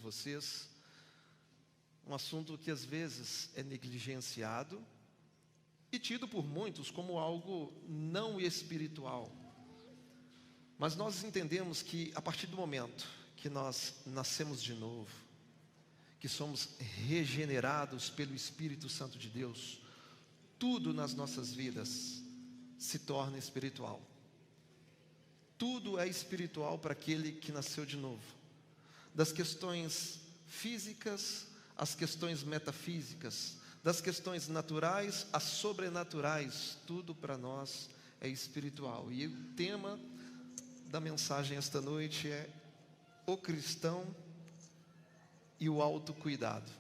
vocês, um assunto que às vezes é negligenciado e tido por muitos como algo não espiritual. Mas nós entendemos que a partir do momento que nós nascemos de novo, que somos regenerados pelo Espírito Santo de Deus, tudo nas nossas vidas se torna espiritual. Tudo é espiritual para aquele que nasceu de novo. Das questões físicas às questões metafísicas, das questões naturais às sobrenaturais, tudo para nós é espiritual. E o tema da mensagem esta noite é o cristão e o autocuidado.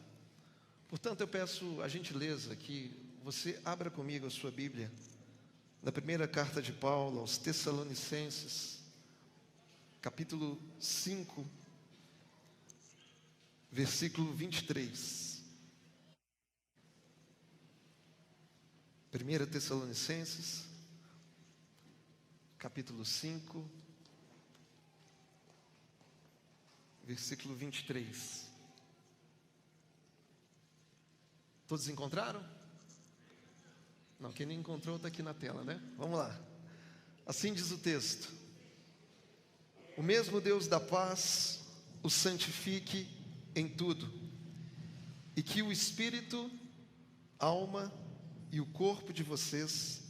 Portanto, eu peço a gentileza que você abra comigo a sua Bíblia na primeira carta de Paulo aos Tessalonicenses, capítulo 5, versículo 23. 1 Tessalonicenses, capítulo 5, versículo 23. Todos encontraram? Não, quem não encontrou está aqui na tela, né? Vamos lá. Assim diz o texto: o mesmo Deus da paz o santifique em tudo, e que o espírito, alma e o corpo de vocês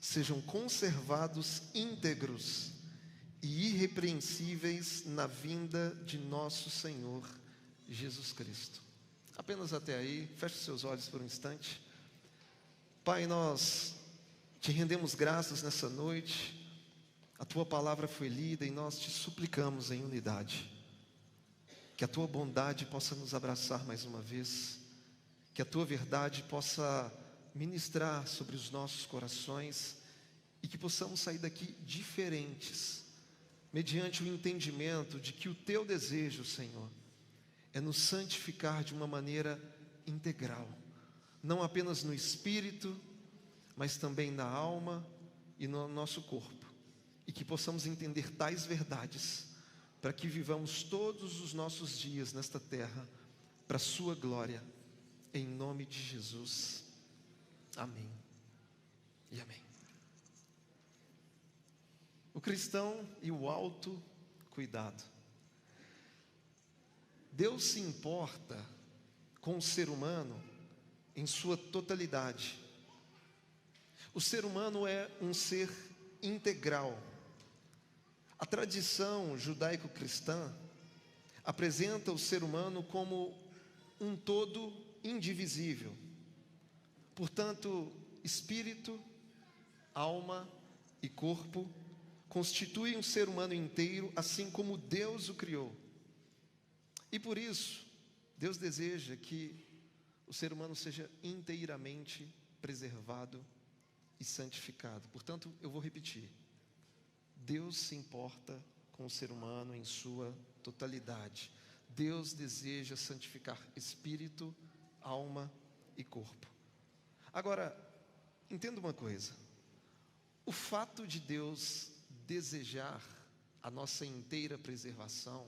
sejam conservados íntegros e irrepreensíveis na vinda de nosso Senhor Jesus Cristo. Apenas até aí, feche seus olhos por um instante. Pai, nós te rendemos graças nessa noite. A tua palavra foi lida e nós te suplicamos em unidade. Que a tua bondade possa nos abraçar mais uma vez. Que a tua verdade possa ministrar sobre os nossos corações. E que possamos sair daqui diferentes, mediante o entendimento de que o teu desejo, Senhor, é nos santificar de uma maneira integral. Não apenas no espírito, mas também na alma e no nosso corpo. E que possamos entender tais verdades, para que vivamos todos os nossos dias nesta terra, para a sua glória, em nome de Jesus. Amém e amém. O cristão e o autocuidado. Deus se importa com o ser humano em sua totalidade. O ser humano é um ser integral. A tradição judaico-cristã apresenta o ser humano como um todo indivisível. Portanto, espírito, alma e corpo constituem um ser humano inteiro, assim como Deus o criou. E por isso, Deus deseja que o ser humano seja inteiramente preservado e santificado. Portanto, eu vou repetir: Deus se importa com o ser humano em sua totalidade. Deus deseja santificar espírito, alma e corpo. Agora, entenda uma coisa: o fato de Deus desejar a nossa inteira preservação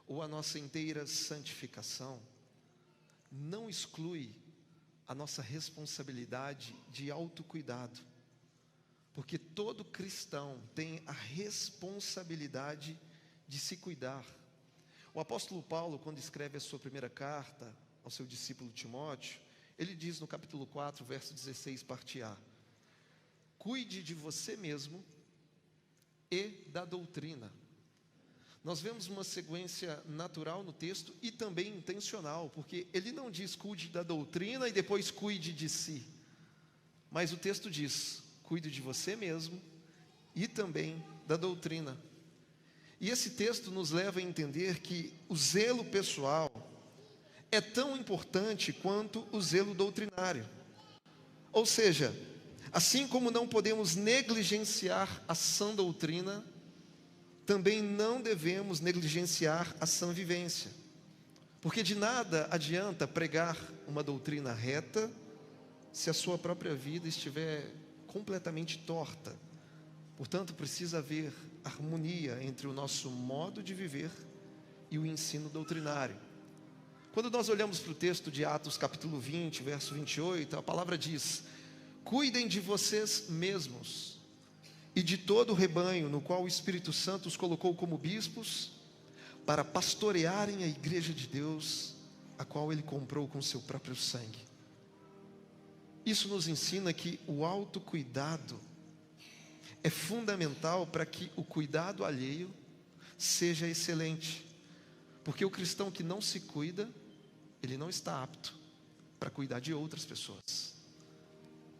ou a nossa inteira santificação não exclui a nossa responsabilidade de autocuidado, porque todo cristão tem a responsabilidade de se cuidar. O apóstolo Paulo, quando escreve a sua primeira carta ao seu discípulo Timóteo, ele diz no capítulo 4, verso 16, parte A: cuide de você mesmo e da doutrina. Nós vemos uma sequência natural no texto e também intencional, porque ele não diz cuide da doutrina e depois cuide de si, mas o texto diz cuide de você mesmo e também da doutrina. E esse texto nos leva a entender que o zelo pessoal é tão importante quanto o zelo doutrinário. Ou seja, assim como não podemos negligenciar a sã doutrina, também não devemos negligenciar a sã vivência. Porque de nada adianta pregar uma doutrina reta se a sua própria vida estiver completamente torta. Portanto, precisa haver harmonia entre o nosso modo de viver e o ensino doutrinário. Quando nós olhamos para o texto de Atos capítulo 20, verso 28, a palavra diz: cuidem de vocês mesmos e de todo o rebanho no qual o Espírito Santo os colocou como bispos, para pastorearem a igreja de Deus, a qual Ele comprou com seu próprio sangue. Isso nos ensina que o autocuidado é fundamental para que o cuidado alheio seja excelente. Porque o cristão que não se cuida, ele não está apto para cuidar de outras pessoas.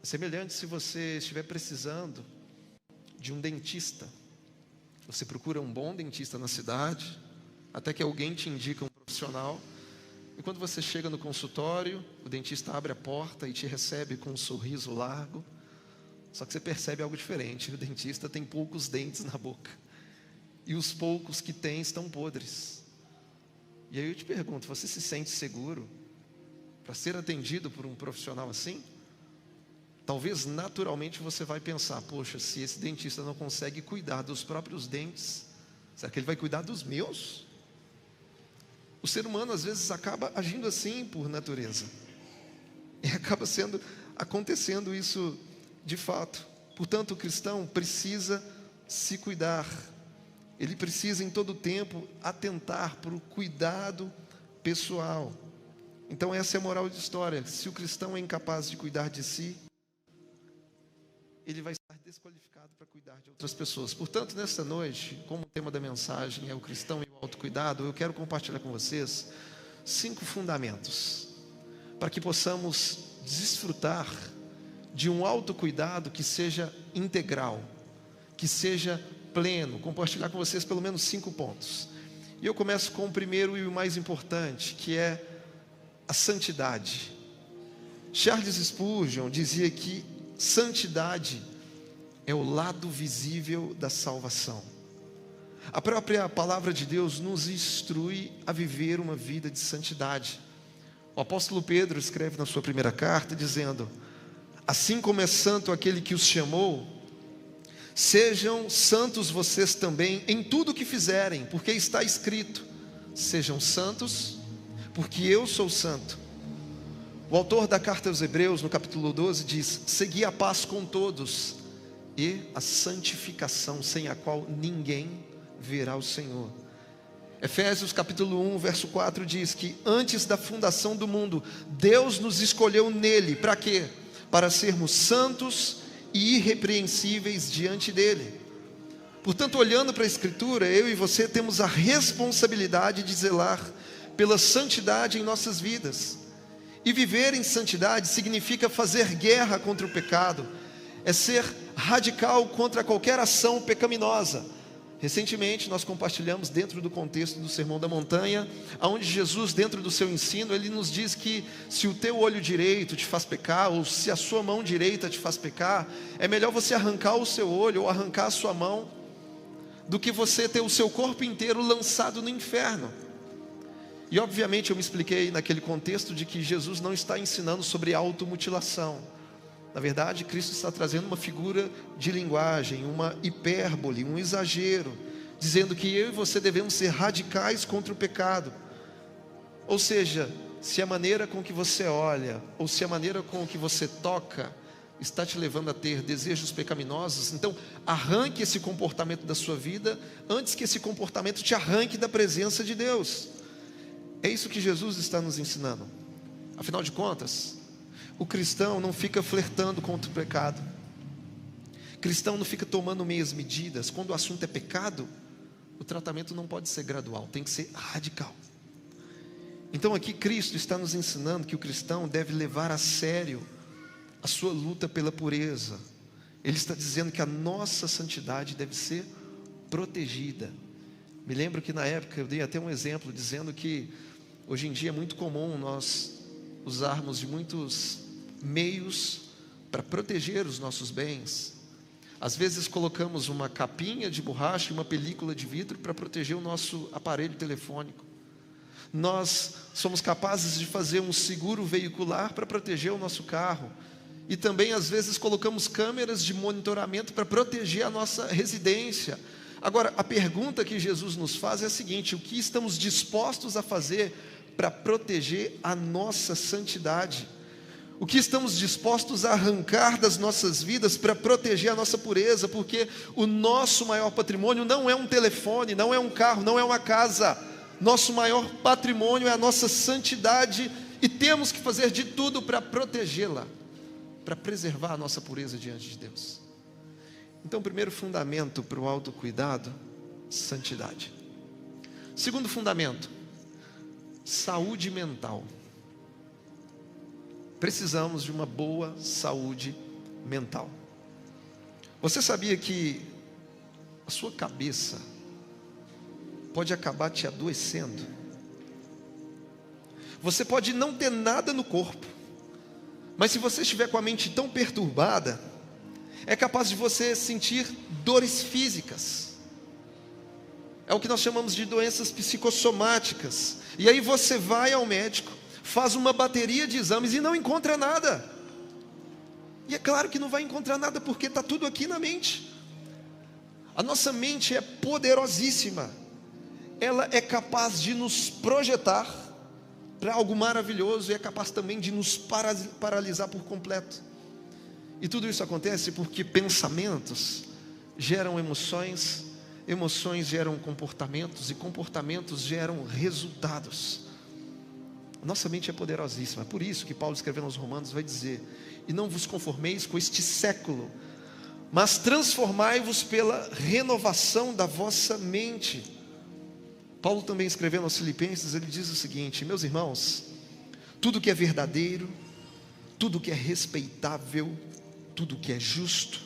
É semelhante se você estiver precisando de um dentista. Você procura um bom dentista na cidade, até que alguém te indica um profissional. E quando você chega no consultório, o dentista abre a porta e te recebe com um sorriso largo. Só que você percebe algo diferente: o dentista tem poucos dentes na boca, e os poucos que tem estão podres. E aí eu te pergunto, você se sente seguro para ser atendido por um profissional assim? Talvez naturalmente você vai pensar: poxa, se esse dentista não consegue cuidar dos próprios dentes, será que ele vai cuidar dos meus? O ser humano às vezes acaba agindo assim por natureza, e acaba acontecendo isso de fato. Portanto, o cristão precisa se cuidar. Ele precisa em todo tempo atentar para o cuidado pessoal. Então essa é a moral de história: se o cristão é incapaz de cuidar de si, ele vai estar desqualificado para cuidar de outras pessoas. Portanto, nesta noite, como o tema da mensagem é o cristão e o autocuidado, eu quero compartilhar com vocês 5 fundamentos para que possamos desfrutar de um autocuidado que seja integral, que seja pleno. Compartilhar com vocês pelo menos 5 pontos. E eu começo com o primeiro e o mais importante, que é a santidade. Charles Spurgeon dizia que santidade é o lado visível da salvação. A própria palavra de Deus nos instrui a viver uma vida de santidade. O apóstolo Pedro escreve na sua primeira carta dizendo: assim como é santo aquele que os chamou, sejam santos vocês também em tudo o que fizerem, porque está escrito: sejam santos, porque eu sou santo. O autor da carta aos Hebreus, no capítulo 12, diz: segui a paz com todos e a santificação, sem a qual ninguém verá o Senhor. Efésios capítulo 1, verso 4 diz que antes da fundação do mundo, Deus nos escolheu nele, para quê? Para sermos santos e irrepreensíveis diante dele. Portanto, olhando para a Escritura, eu e você temos a responsabilidade de zelar pela santidade em nossas vidas. E viver em santidade significa fazer guerra contra o pecado, é ser radical contra qualquer ação pecaminosa. Recentemente nós compartilhamos dentro do contexto do Sermão da Montanha, onde Jesus, dentro do seu ensino, ele nos diz que se o teu olho direito te faz pecar, ou se a sua mão direita te faz pecar, é melhor você arrancar o seu olho ou arrancar a sua mão, do que você ter o seu corpo inteiro lançado no inferno. E obviamente eu me expliquei naquele contexto de que Jesus não está ensinando sobre automutilação. Na verdade, Cristo está trazendo uma figura de linguagem, uma hipérbole, um exagero, dizendo que eu e você devemos ser radicais contra o pecado. Ou seja, se a maneira com que você olha, ou se a maneira com que você toca, está te levando a ter desejos pecaminosos, então arranque esse comportamento da sua vida, antes que esse comportamento te arranque da presença de Deus. É isso que Jesus está nos ensinando. Afinal de contas, o cristão não fica flertando contra o pecado. O cristão não fica tomando meias medidas. Quando o assunto é pecado, o tratamento não pode ser gradual, tem que ser radical. Então aqui Cristo está nos ensinando que o cristão deve levar a sério a sua luta pela pureza. Ele está dizendo que a nossa santidade deve ser protegida. Me lembro que na época eu dei até um exemplo dizendo que hoje em dia é muito comum nós usarmos de muitos meios para proteger os nossos bens. Às vezes colocamos uma capinha de borracha e uma película de vidro para proteger o nosso aparelho telefônico. Nós somos capazes de fazer um seguro veicular para proteger o nosso carro. E também às vezes colocamos câmeras de monitoramento para proteger a nossa residência. Agora, a pergunta que Jesus nos faz é a seguinte: o que estamos dispostos a fazer para proteger a nossa santidade? O que estamos dispostos a arrancar das nossas vidas para proteger a nossa pureza? Porque o nosso maior patrimônio não é um telefone, não é um carro, não é uma casa. Nosso maior patrimônio é a nossa santidade e temos que fazer de tudo para protegê-la, para preservar a nossa pureza diante de Deus. Então, primeiro fundamento para o autocuidado, santidade. Segundo fundamento, saúde mental. Precisamos de uma boa saúde mental. Você sabia que a sua cabeça pode acabar te adoecendo? Você pode não ter nada no corpo, mas se você estiver com a mente tão perturbada, é capaz de você sentir dores físicas. É o que nós chamamos de doenças psicossomáticas. E aí você vai ao médico, faz uma bateria de exames e não encontra nada. E é claro que não vai encontrar nada, porque está tudo aqui na mente. A nossa mente é poderosíssima. Ela é capaz de nos projetar para algo maravilhoso e é capaz também de nos paralisar por completo. E tudo isso acontece porque pensamentos geram emoções, emoções geram comportamentos e comportamentos geram resultados. Nossa mente é poderosíssima. É por isso que Paulo, escrevendo aos Romanos, vai dizer: e não vos conformeis com este século, mas transformai-vos pela renovação da vossa mente. Paulo também, escrevendo aos Filipenses, ele diz o seguinte: meus irmãos, tudo que é verdadeiro, tudo que é respeitável, tudo que é justo,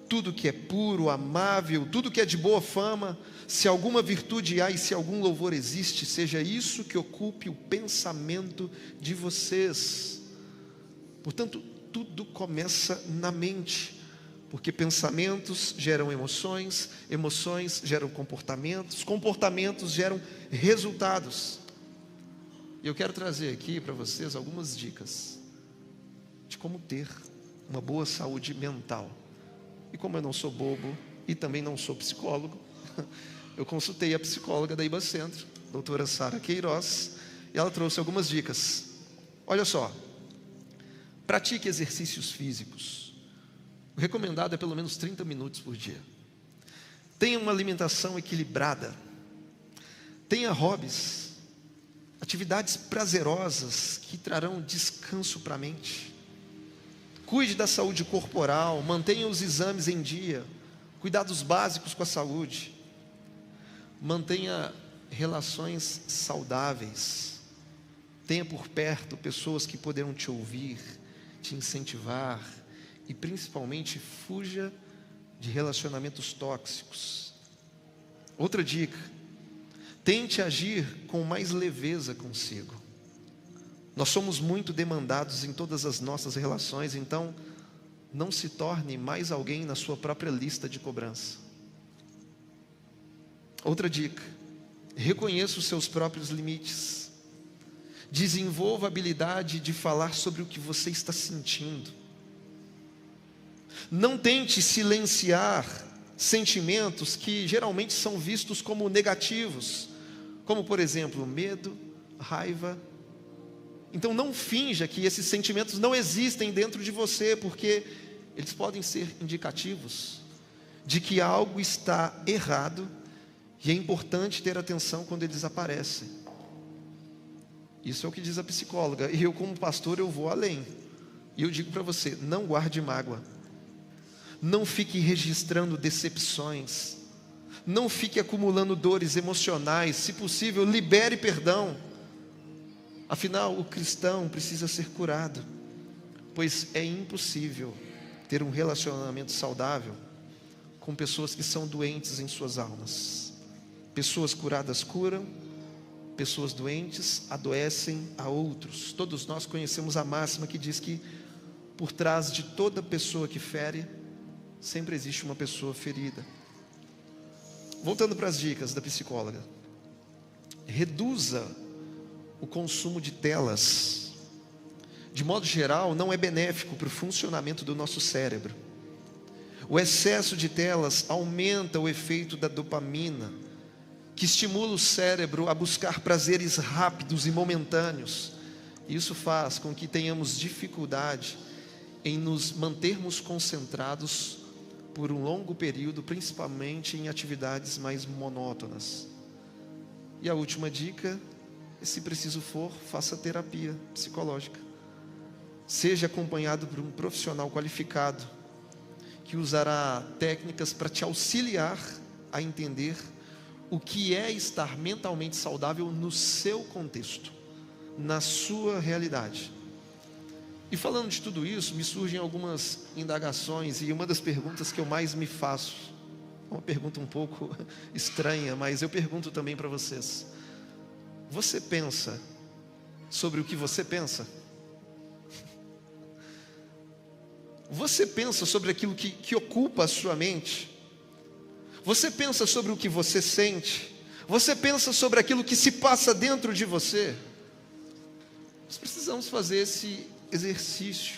tudo que é puro, amável, tudo que é de boa fama, se alguma virtude há e se algum louvor existe, seja isso que ocupe o pensamento de vocês. Portanto, tudo começa na mente, porque pensamentos geram emoções, emoções geram comportamentos, comportamentos geram resultados. E eu quero trazer aqui para vocês algumas dicas de como ter uma boa saúde mental. E como eu não sou bobo e também não sou psicólogo, eu consultei a psicóloga da IBA Centro, doutora Sara Queiroz, e ela trouxe algumas dicas. Olha só, pratique exercícios físicos. O recomendado é pelo menos 30 minutos por dia. Tenha uma alimentação equilibrada. Tenha hobbies, atividades prazerosas que trarão descanso para a mente. Cuide da saúde corporal, mantenha os exames em dia, cuidados básicos com a saúde. Mantenha relações saudáveis. Tenha por perto pessoas que poderão te ouvir, te incentivar e principalmente fuja de relacionamentos tóxicos. Outra dica: tente agir com mais leveza consigo. Nós somos muito demandados em todas as nossas relações, então não se torne mais alguém na sua própria lista de cobrança. Outra dica: reconheça os seus próprios limites. Desenvolva a habilidade de falar sobre o que você está sentindo. Não tente silenciar sentimentos que geralmente são vistos como negativos, como por exemplo, medo, raiva. Então não finja que esses sentimentos não existem dentro de você, porque eles podem ser indicativos de que algo está errado, e é importante ter atenção quando eles aparecem. Isso é o que diz a psicóloga, e eu como pastor eu vou além, e eu digo para você: não guarde mágoa, não fique registrando decepções, não fique acumulando dores emocionais, se possível libere perdão. Afinal, o cristão precisa ser curado, pois é impossível ter um relacionamento saudável com pessoas que são doentes em suas almas. Pessoas curadas curam, pessoas doentes adoecem a outros. Todos nós conhecemos a máxima que diz que por trás de toda pessoa que fere, sempre existe uma pessoa ferida. Voltando para as dicas da psicóloga: reduza o consumo de telas. De modo geral, não é benéfico para o funcionamento do nosso cérebro. O excesso de telas aumenta o efeito da dopamina, que estimula o cérebro a buscar prazeres rápidos e momentâneos. Isso faz com que tenhamos dificuldade em nos mantermos concentrados por um longo período, principalmente em atividades mais monótonas. E a última dica, se preciso for, faça terapia psicológica. Seja acompanhado por um profissional qualificado, que usará técnicas para te auxiliar a entender o que é estar mentalmente saudável no seu contexto, na sua realidade. E falando de tudo isso, me surgem algumas indagações, e uma das perguntas que eu mais me faço, uma pergunta um pouco estranha, mas eu pergunto também para vocês: você pensa sobre o que você pensa? Você pensa sobre aquilo que ocupa a sua mente? Você pensa sobre o que você sente? Você pensa sobre aquilo que se passa dentro de você? Nós precisamos fazer esse exercício.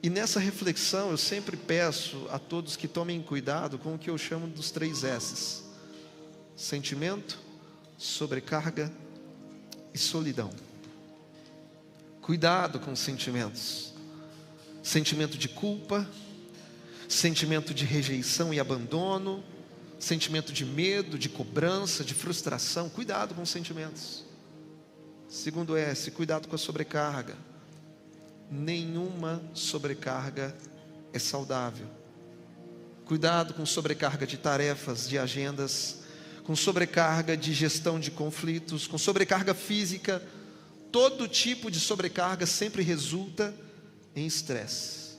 E nessa reflexão eu sempre peço a todos que tomem cuidado com o que eu chamo dos 3 S's: sentimento, sobrecarga e solidão. Cuidado com os sentimentos. Sentimento de culpa, sentimento de rejeição e abandono, sentimento de medo, de cobrança, de frustração. Cuidado com os sentimentos. Segundo S, cuidado com a sobrecarga. Nenhuma sobrecarga é saudável. Cuidado com sobrecarga de tarefas, de agendas, com sobrecarga de gestão de conflitos, com sobrecarga física. Todo tipo de sobrecarga sempre resulta em estresse.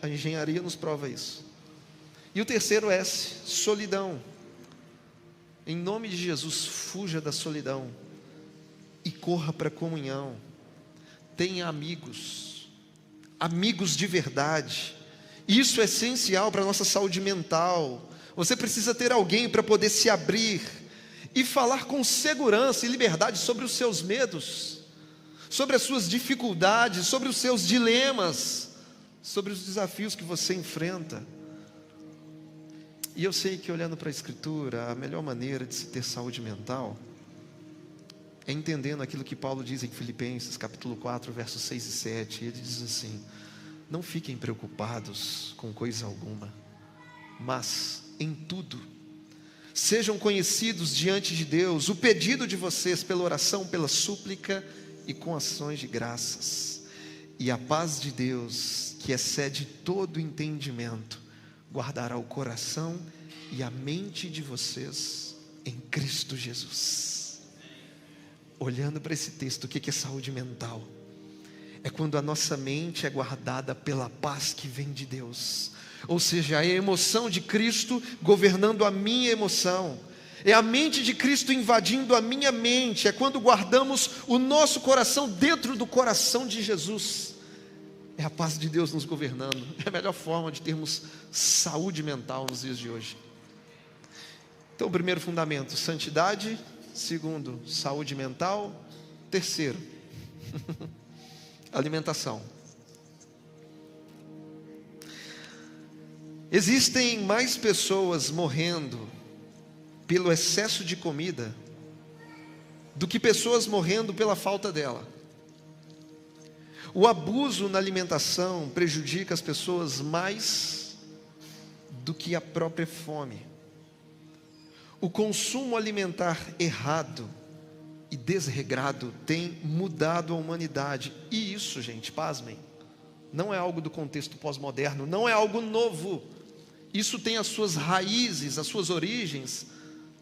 A engenharia nos prova isso. E o terceiro S, solidão. Em nome de Jesus, fuja da solidão e corra para a comunhão. Tenha amigos, amigos de verdade. Isso é essencial para a nossa saúde mental. Você precisa ter alguém para poder se abrir e falar com segurança e liberdade sobre os seus medos, sobre as suas dificuldades, sobre os seus dilemas, sobre os desafios que você enfrenta. E eu sei que, olhando para a Escritura, a melhor maneira de se ter saúde mental é entendendo aquilo que Paulo diz em Filipenses, capítulo 4, versos 6 e 7. Ele diz assim: não fiquem preocupados com coisa alguma, mas em tudo sejam conhecidos diante de Deus o pedido de vocês pela oração, pela súplica e com ações de graças. E a paz de Deus, que excede todo entendimento, guardará o coração e a mente de vocês em Cristo Jesus. Olhando para esse texto, o que é saúde mental? É quando a nossa mente é guardada pela paz que vem de Deus. Ou seja, é a emoção de Cristo governando a minha emoção. É a mente de Cristo invadindo a minha mente. É quando guardamos o nosso coração dentro do coração de Jesus. É a paz de Deus nos governando. É a melhor forma de termos saúde mental nos dias de hoje. Então, o primeiro fundamento, santidade. Segundo, saúde mental. Terceiro, alimentação. Existem mais pessoas morrendo pelo excesso de comida do que pessoas morrendo pela falta dela. O abuso na alimentação prejudica as pessoas mais do que a própria fome. O consumo alimentar errado e desregrado tem mudado a humanidade. E isso, gente, pasmem, não é algo do contexto pós-moderno, não é algo novo. Isso tem as suas raízes, as suas origens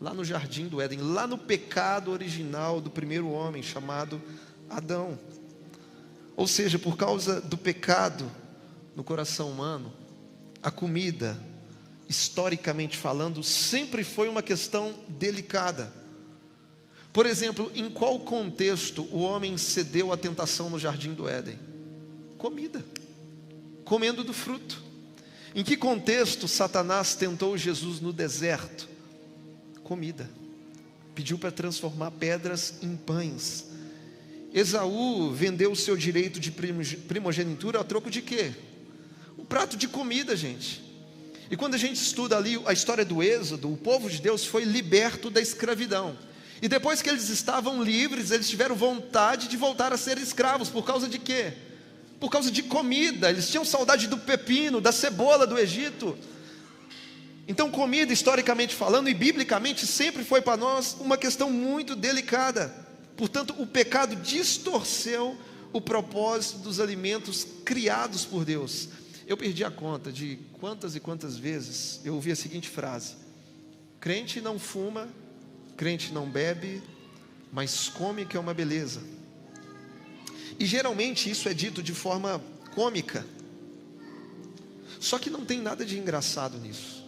lá no jardim do Éden, lá no pecado original do primeiro homem, chamado Adão. Ou seja, por causa do pecado no coração humano, a comida, historicamente falando, sempre foi uma questão delicada. Por exemplo, em qual contexto o homem cedeu à tentação no jardim do Éden? Comida, comendo do fruto. Em que contexto Satanás tentou Jesus no deserto? Comida. Pediu para transformar pedras em pães. Esaú vendeu o seu direito de primogenitura a troco de quê? Um prato de comida, gente. E quando a gente estuda ali a história do Êxodo, o povo de Deus foi liberto da escravidão. E depois que eles estavam livres, eles tiveram vontade de voltar a ser escravos. Por causa de quê? Por causa de comida. Eles tinham saudade do pepino, da cebola do Egito. Então comida, historicamente falando e biblicamente, sempre foi para nós uma questão muito delicada. Portanto, o pecado distorceu o propósito dos alimentos criados por Deus. Eu perdi a conta de quantas e quantas vezes eu ouvi a seguinte frase: crente não fuma, crente não bebe, mas come, que é uma beleza. E geralmente isso é dito de forma cômica. Só que não tem nada de engraçado nisso.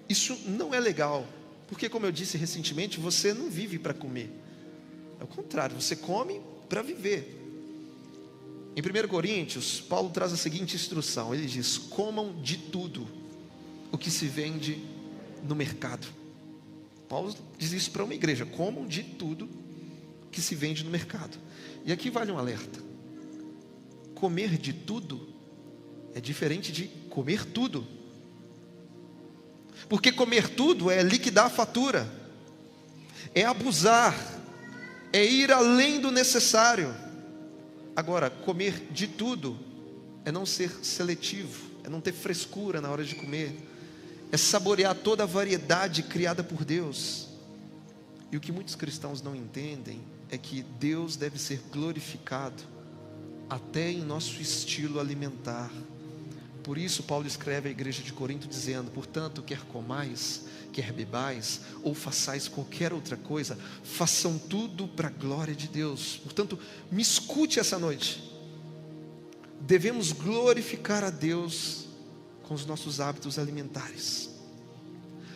Isso não é legal, porque, como eu disse recentemente, você não vive para comer. É o contrário, você come para viver. Em 1 Coríntios, Paulo traz a seguinte instrução. Ele diz: comam de tudo o que se vende no mercado. Paulo diz isso para uma igreja: comam de tudo que se vende no mercado. E aqui vale um alerta: comer de tudo é diferente de comer tudo. Porque comer tudo é liquidar a fatura, é abusar, é ir além do necessário. Agora, comer de tudo é não ser seletivo, é não ter frescura na hora de comer, é saborear toda a variedade criada por Deus. E o que muitos cristãos não entendem é que Deus deve ser glorificado até em nosso estilo alimentar. Por isso Paulo escreve à igreja de Corinto dizendo: portanto, quer comais, quer bebais, ou façais qualquer outra coisa, façam tudo para a glória de Deus. Portanto, me escute essa noite. Devemos glorificar a Deus com os nossos hábitos alimentares,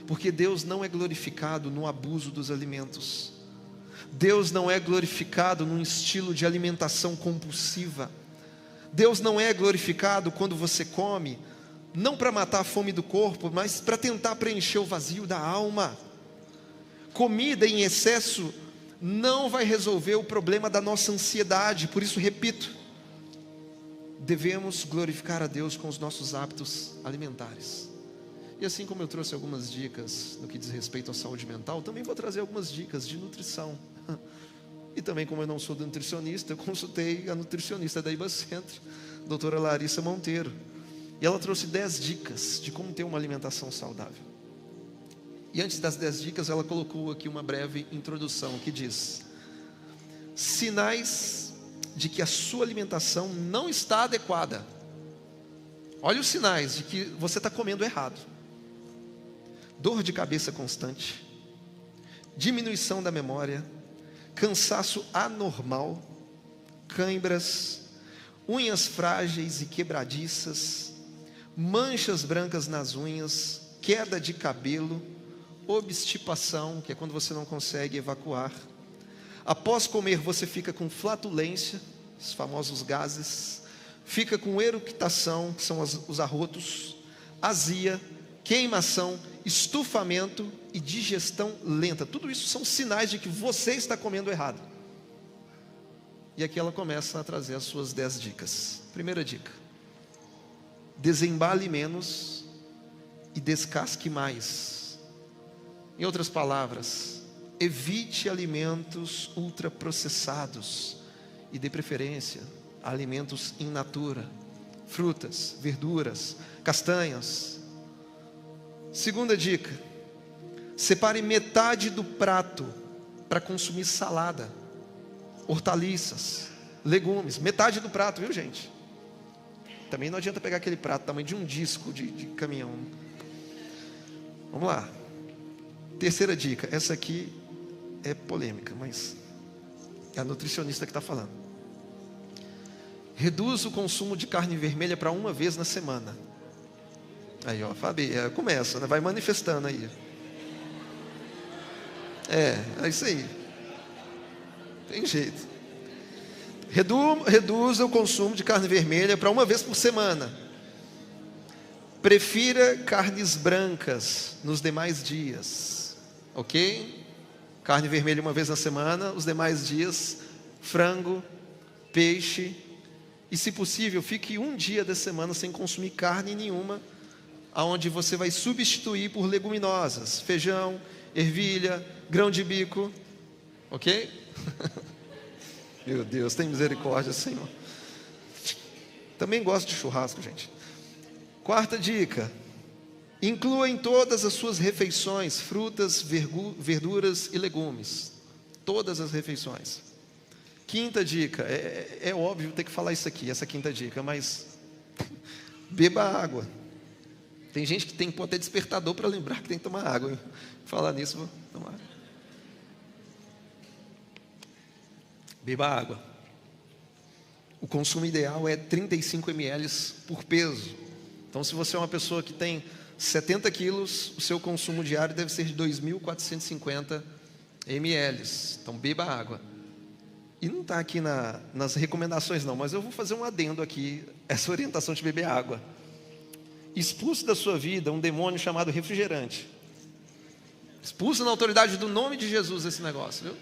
porque Deus não é glorificado no abuso dos alimentos. Deus não é glorificado num estilo de alimentação compulsiva. Deus não é glorificado quando você come, não para matar a fome do corpo, mas para tentar preencher o vazio da alma. Comida em excesso não vai resolver o problema da nossa ansiedade. Por isso, repito, devemos glorificar a Deus com os nossos hábitos alimentares. E assim como eu trouxe algumas dicas no que diz respeito à saúde mental, também vou trazer algumas dicas de nutrição. E também, como eu não sou nutricionista, eu consultei a nutricionista da IBA Centro, doutora Larissa Monteiro. E ela trouxe 10 dicas de como ter uma alimentação saudável. E antes das 10 dicas, ela colocou aqui uma breve introdução que diz: sinais de que a sua alimentação não está adequada. Olha os sinais de que você está comendo errado: dor de cabeça constante, diminuição da memória, cansaço anormal, cãibras, unhas frágeis e quebradiças, manchas brancas nas unhas, queda de cabelo, obstipação, que é quando você não consegue evacuar. Após comer você fica com flatulência, os famosos gases, fica com eructação, que são os arrotos, azia, queimação, estufamento e digestão lenta. Tudo isso são sinais de que você está comendo errado. E aqui ela começa a trazer as suas 10 dicas. Primeira dica: desembale menos e descasque mais. Em outras palavras, evite alimentos ultraprocessados e dê preferência a alimentos in natura, frutas, verduras, castanhas. Segunda dica: separe metade do prato para consumir salada, hortaliças, legumes. Metade do prato, viu, gente? Também não adianta pegar aquele prato tamanho de um disco de caminhão. Vamos lá. Terceira dica, essa aqui é polêmica, mas é a nutricionista que está falando. Reduz o consumo de carne vermelha para uma vez na semana. Aí, ó, Fabi, começa, né? Vai manifestando aí. É isso aí. Tem jeito. Reduza o consumo de carne vermelha para uma vez por semana. Prefira carnes brancas nos demais dias. Ok? Carne vermelha uma vez na semana, os demais dias, frango, peixe. E se possível, fique um dia da semana sem consumir carne nenhuma, aonde você vai substituir por leguminosas, feijão, ervilha, grão de bico, ok? Meu Deus, tem misericórdia, Senhor. Também gosto de churrasco, gente. Quarta dica: inclua em todas as suas refeições frutas, verduras e legumes. Todas as refeições. Quinta dica, é óbvio ter que falar isso aqui, essa quinta dica, mas beba água. Tem gente que tem que pôr até despertador para lembrar que tem que tomar água, hein? Falar nisso, vou tomar. Beba água. O consumo ideal é 35 ml por peso. Então, se você é uma pessoa que tem 70 quilos, o seu consumo diário deve ser de 2.450 ml. Então, beba água. E não está aqui nas recomendações não, mas eu vou fazer um adendo aqui, essa orientação de beber água. Expulse da sua vida um demônio chamado refrigerante. Expulse na autoridade do nome de Jesus esse negócio, viu?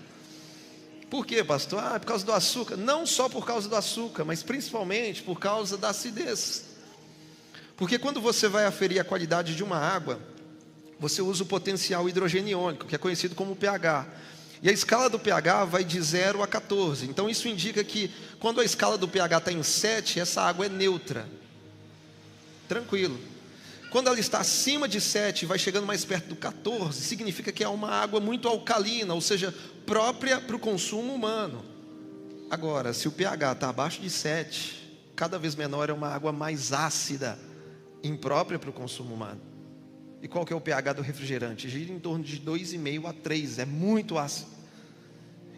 Por quê, pastor? Por causa do açúcar. Não só por causa do açúcar, mas principalmente por causa da acidez. Porque quando você vai aferir a qualidade de uma água, você usa o potencial hidrogeniônico, que é conhecido como pH. E a escala do pH vai de 0 a 14. Então isso indica que quando a escala do pH está em 7, essa água é neutra. Tranquilo. Quando ela está acima de 7 e vai chegando mais perto do 14, significa que é uma água muito alcalina, ou seja, própria para o consumo humano. Agora, se o pH está abaixo de 7, cada vez menor, é uma água mais ácida, imprópria para o consumo humano. E qual que é o pH do refrigerante? Gira em torno de 2,5 a 3, é muito ácido.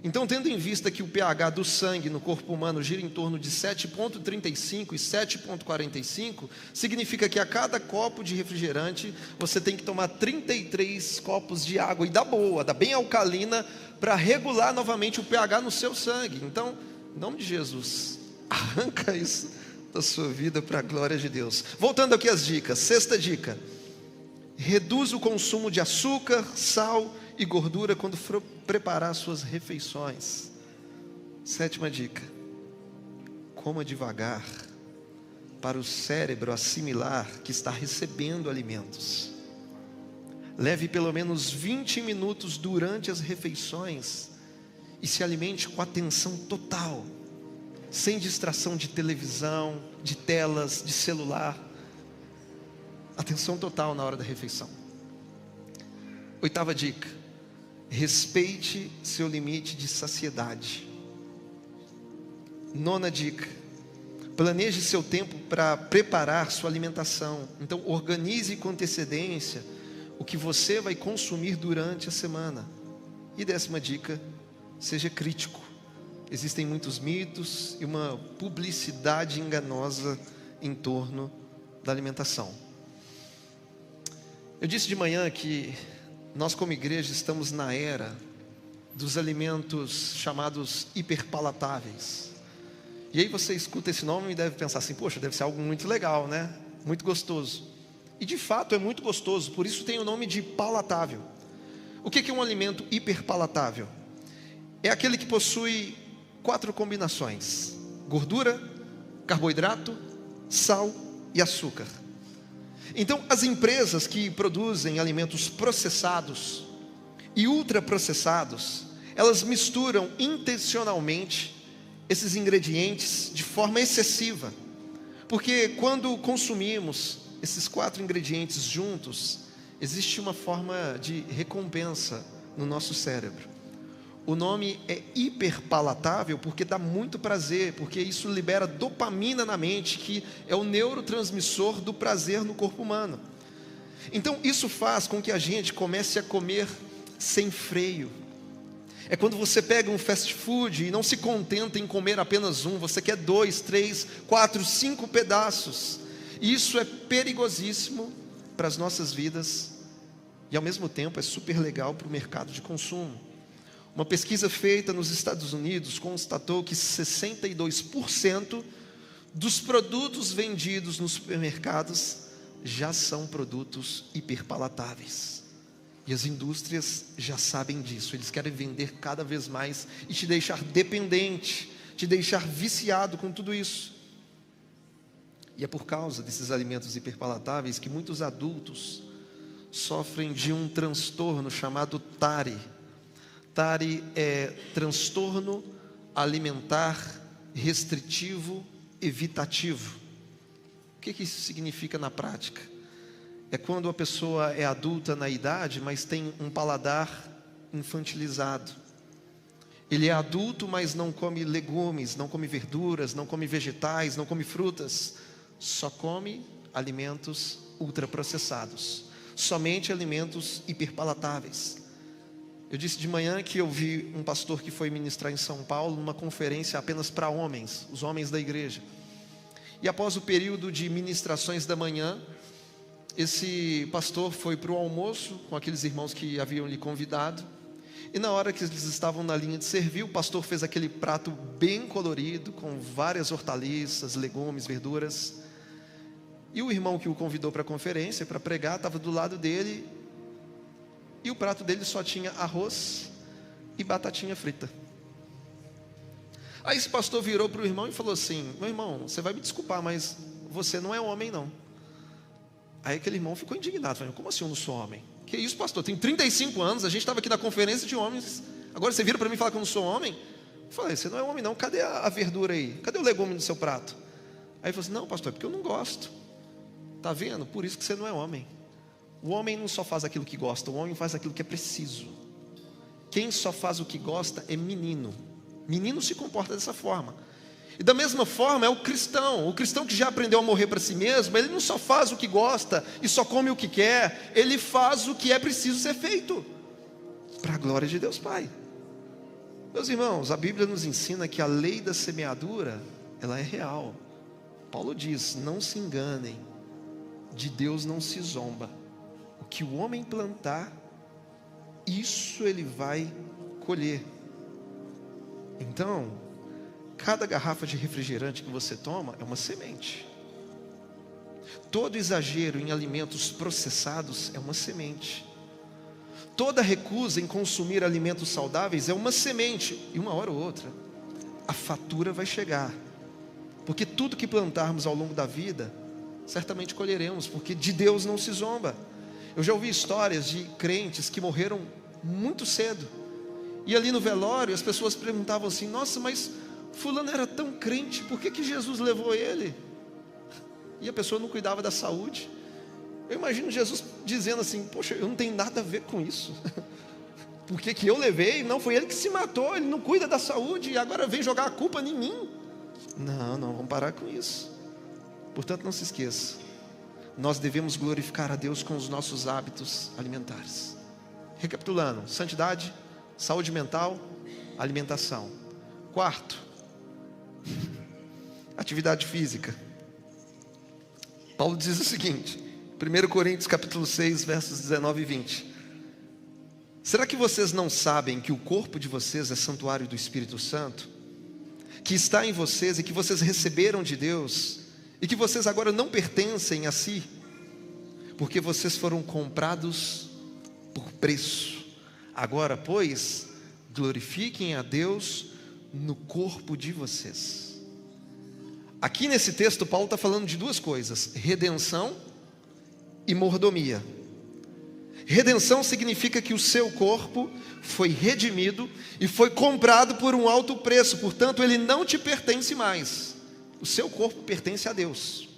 Então, tendo em vista que o pH do sangue no corpo humano gira em torno de 7,35 e 7,45, significa que a cada copo de refrigerante, você tem que tomar 33 copos de água, e da boa, da bem alcalina, para regular novamente o pH no seu sangue. Então, em nome de Jesus, arranca isso da sua vida para a glória de Deus. Voltando aqui às dicas, sexta dica: reduz o consumo de açúcar, sal e gordura quando for preparar suas refeições. Sétima dica: coma devagar, para o cérebro assimilar que está recebendo alimentos. Leve pelo menos 20 minutos durante as refeições e se alimente com atenção total, sem distração de televisão, de telas, de celular. Atenção total na hora da refeição. Oitava dica: respeite seu limite de saciedade. Nona dica: planeje seu tempo para preparar sua alimentação. Então, organize com antecedência o que você vai consumir durante a semana. E décima dica: seja crítico. Existem muitos mitos e uma publicidade enganosa em torno da alimentação. Eu disse de manhã que nós, como igreja, estamos na era dos alimentos chamados hiperpalatáveis. E aí você escuta esse nome e deve pensar assim: poxa, deve ser algo muito legal, né? Muito gostoso. E de fato é muito gostoso, por isso tem o nome de palatável. O que é um alimento hiperpalatável? É aquele que possui 4 combinações: gordura, carboidrato, sal e açúcar. Então, as empresas que produzem alimentos processados e ultraprocessados, elas misturam intencionalmente esses ingredientes de forma excessiva, porque quando consumimos esses 4 ingredientes juntos, existe uma forma de recompensa no nosso cérebro. O nome é hiperpalatável porque dá muito prazer, porque isso libera dopamina na mente, que é o neurotransmissor do prazer no corpo humano. Então isso faz com que a gente comece a comer sem freio. É quando você pega um fast food e não se contenta em comer apenas um, você quer 2, 3, 4, 5 pedaços. E isso é perigosíssimo para as nossas vidas e ao mesmo tempo é super legal para o mercado de consumo. Uma pesquisa feita nos Estados Unidos constatou que 62% dos produtos vendidos nos supermercados já são produtos hiperpalatáveis. E as indústrias já sabem disso. Eles querem vender cada vez mais e te deixar dependente, te deixar viciado com tudo isso. E é por causa desses alimentos hiperpalatáveis que muitos adultos sofrem de um transtorno chamado TARI. TARI é transtorno alimentar restritivo evitativo. O que isso significa na prática? É quando a pessoa é adulta na idade, mas tem um paladar infantilizado. Ele é adulto, mas não come legumes, não come verduras, não come vegetais, não come frutas. Só come alimentos ultraprocessados. Somente alimentos hiperpalatáveis. Eu disse de manhã que eu vi um pastor que foi ministrar em São Paulo, numa conferência apenas para homens, os homens da igreja. E após o período de ministrações da manhã, esse pastor foi para o almoço com aqueles irmãos que haviam lhe convidado. E na hora que eles estavam na linha de servir, o pastor fez aquele prato bem colorido, com várias hortaliças, legumes, verduras. E o irmão que o convidou para a conferência, para pregar, estava do lado dele. E o prato dele só tinha arroz e batatinha frita. Aí esse pastor virou para o irmão e falou assim: meu irmão, você vai me desculpar, mas você não é homem não. Aí aquele irmão ficou indignado, falou: como assim eu não sou homem? Que isso, pastor? Tenho 35 anos, a gente estava aqui na conferência de homens, agora você vira para mim e fala que eu não sou homem? Eu falei: você não é homem não, cadê a verdura aí? Cadê o legume no seu prato? Aí ele falou assim: não, pastor, é porque eu não gosto. Está vendo? Por isso que você não é homem. O homem não só faz aquilo que gosta, o homem faz aquilo que é preciso. Quem só faz o que gosta é menino. Menino se comporta dessa forma. E da mesma forma é o cristão que já aprendeu a morrer para si mesmo. Ele não só faz o que gosta e só come o que quer, ele faz o que é preciso ser feito, para a glória de Deus Pai. Meus irmãos, a Bíblia nos ensina que a lei da semeadura, ela é real. Paulo diz: não se enganem, de Deus não se zomba. O que o homem plantar, isso ele vai colher. Então, cada garrafa de refrigerante que você toma é uma semente. Todo exagero em alimentos processados é uma semente. Toda recusa em consumir alimentos saudáveis é uma semente. E uma hora ou outra, a fatura vai chegar. Porque tudo que plantarmos ao longo da vida, certamente colheremos, porque de Deus não se zomba. Eu já ouvi histórias de crentes que morreram muito cedo. E ali no velório as pessoas perguntavam assim: nossa, mas fulano era tão crente, por que Jesus levou ele? E a pessoa não cuidava da saúde. Eu imagino Jesus dizendo assim: poxa, eu não tenho nada a ver com isso. Por que eu levei? Não, foi ele que se matou, ele não cuida da saúde e agora vem jogar a culpa em mim. Não, vamos parar com isso. Portanto, não se esqueça, nós devemos glorificar a Deus com os nossos hábitos alimentares. Recapitulando: santidade, saúde mental, alimentação. Quarto, atividade física. Paulo diz o seguinte, 1 Coríntios capítulo 6, versos 19 e 20. Será que vocês não sabem que o corpo de vocês é santuário do Espírito Santo, que está em vocês e que vocês receberam de Deus, e que vocês agora não pertencem a si, porque vocês foram comprados por preço? Agora, pois, glorifiquem a Deus no corpo de vocês. Aqui nesse texto Paulo está falando de duas coisas: redenção e mordomia. Redenção significa que o seu corpo foi redimido e foi comprado por um alto preço, portanto ele não te pertence mais. O seu corpo pertence a Deus.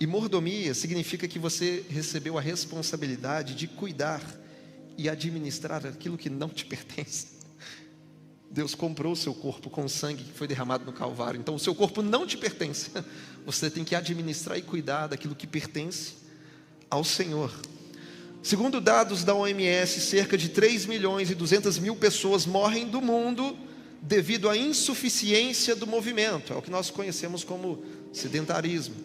E mordomia significa que você recebeu a responsabilidade de cuidar e administrar aquilo que não te pertence. Deus comprou o seu corpo com o sangue que foi derramado no Calvário. Então o seu corpo não te pertence. Você tem que administrar e cuidar daquilo que pertence ao Senhor. Segundo dados da OMS, cerca de 3.200.000 pessoas morrem do mundo devido à insuficiência do movimento. É o que nós conhecemos como sedentarismo.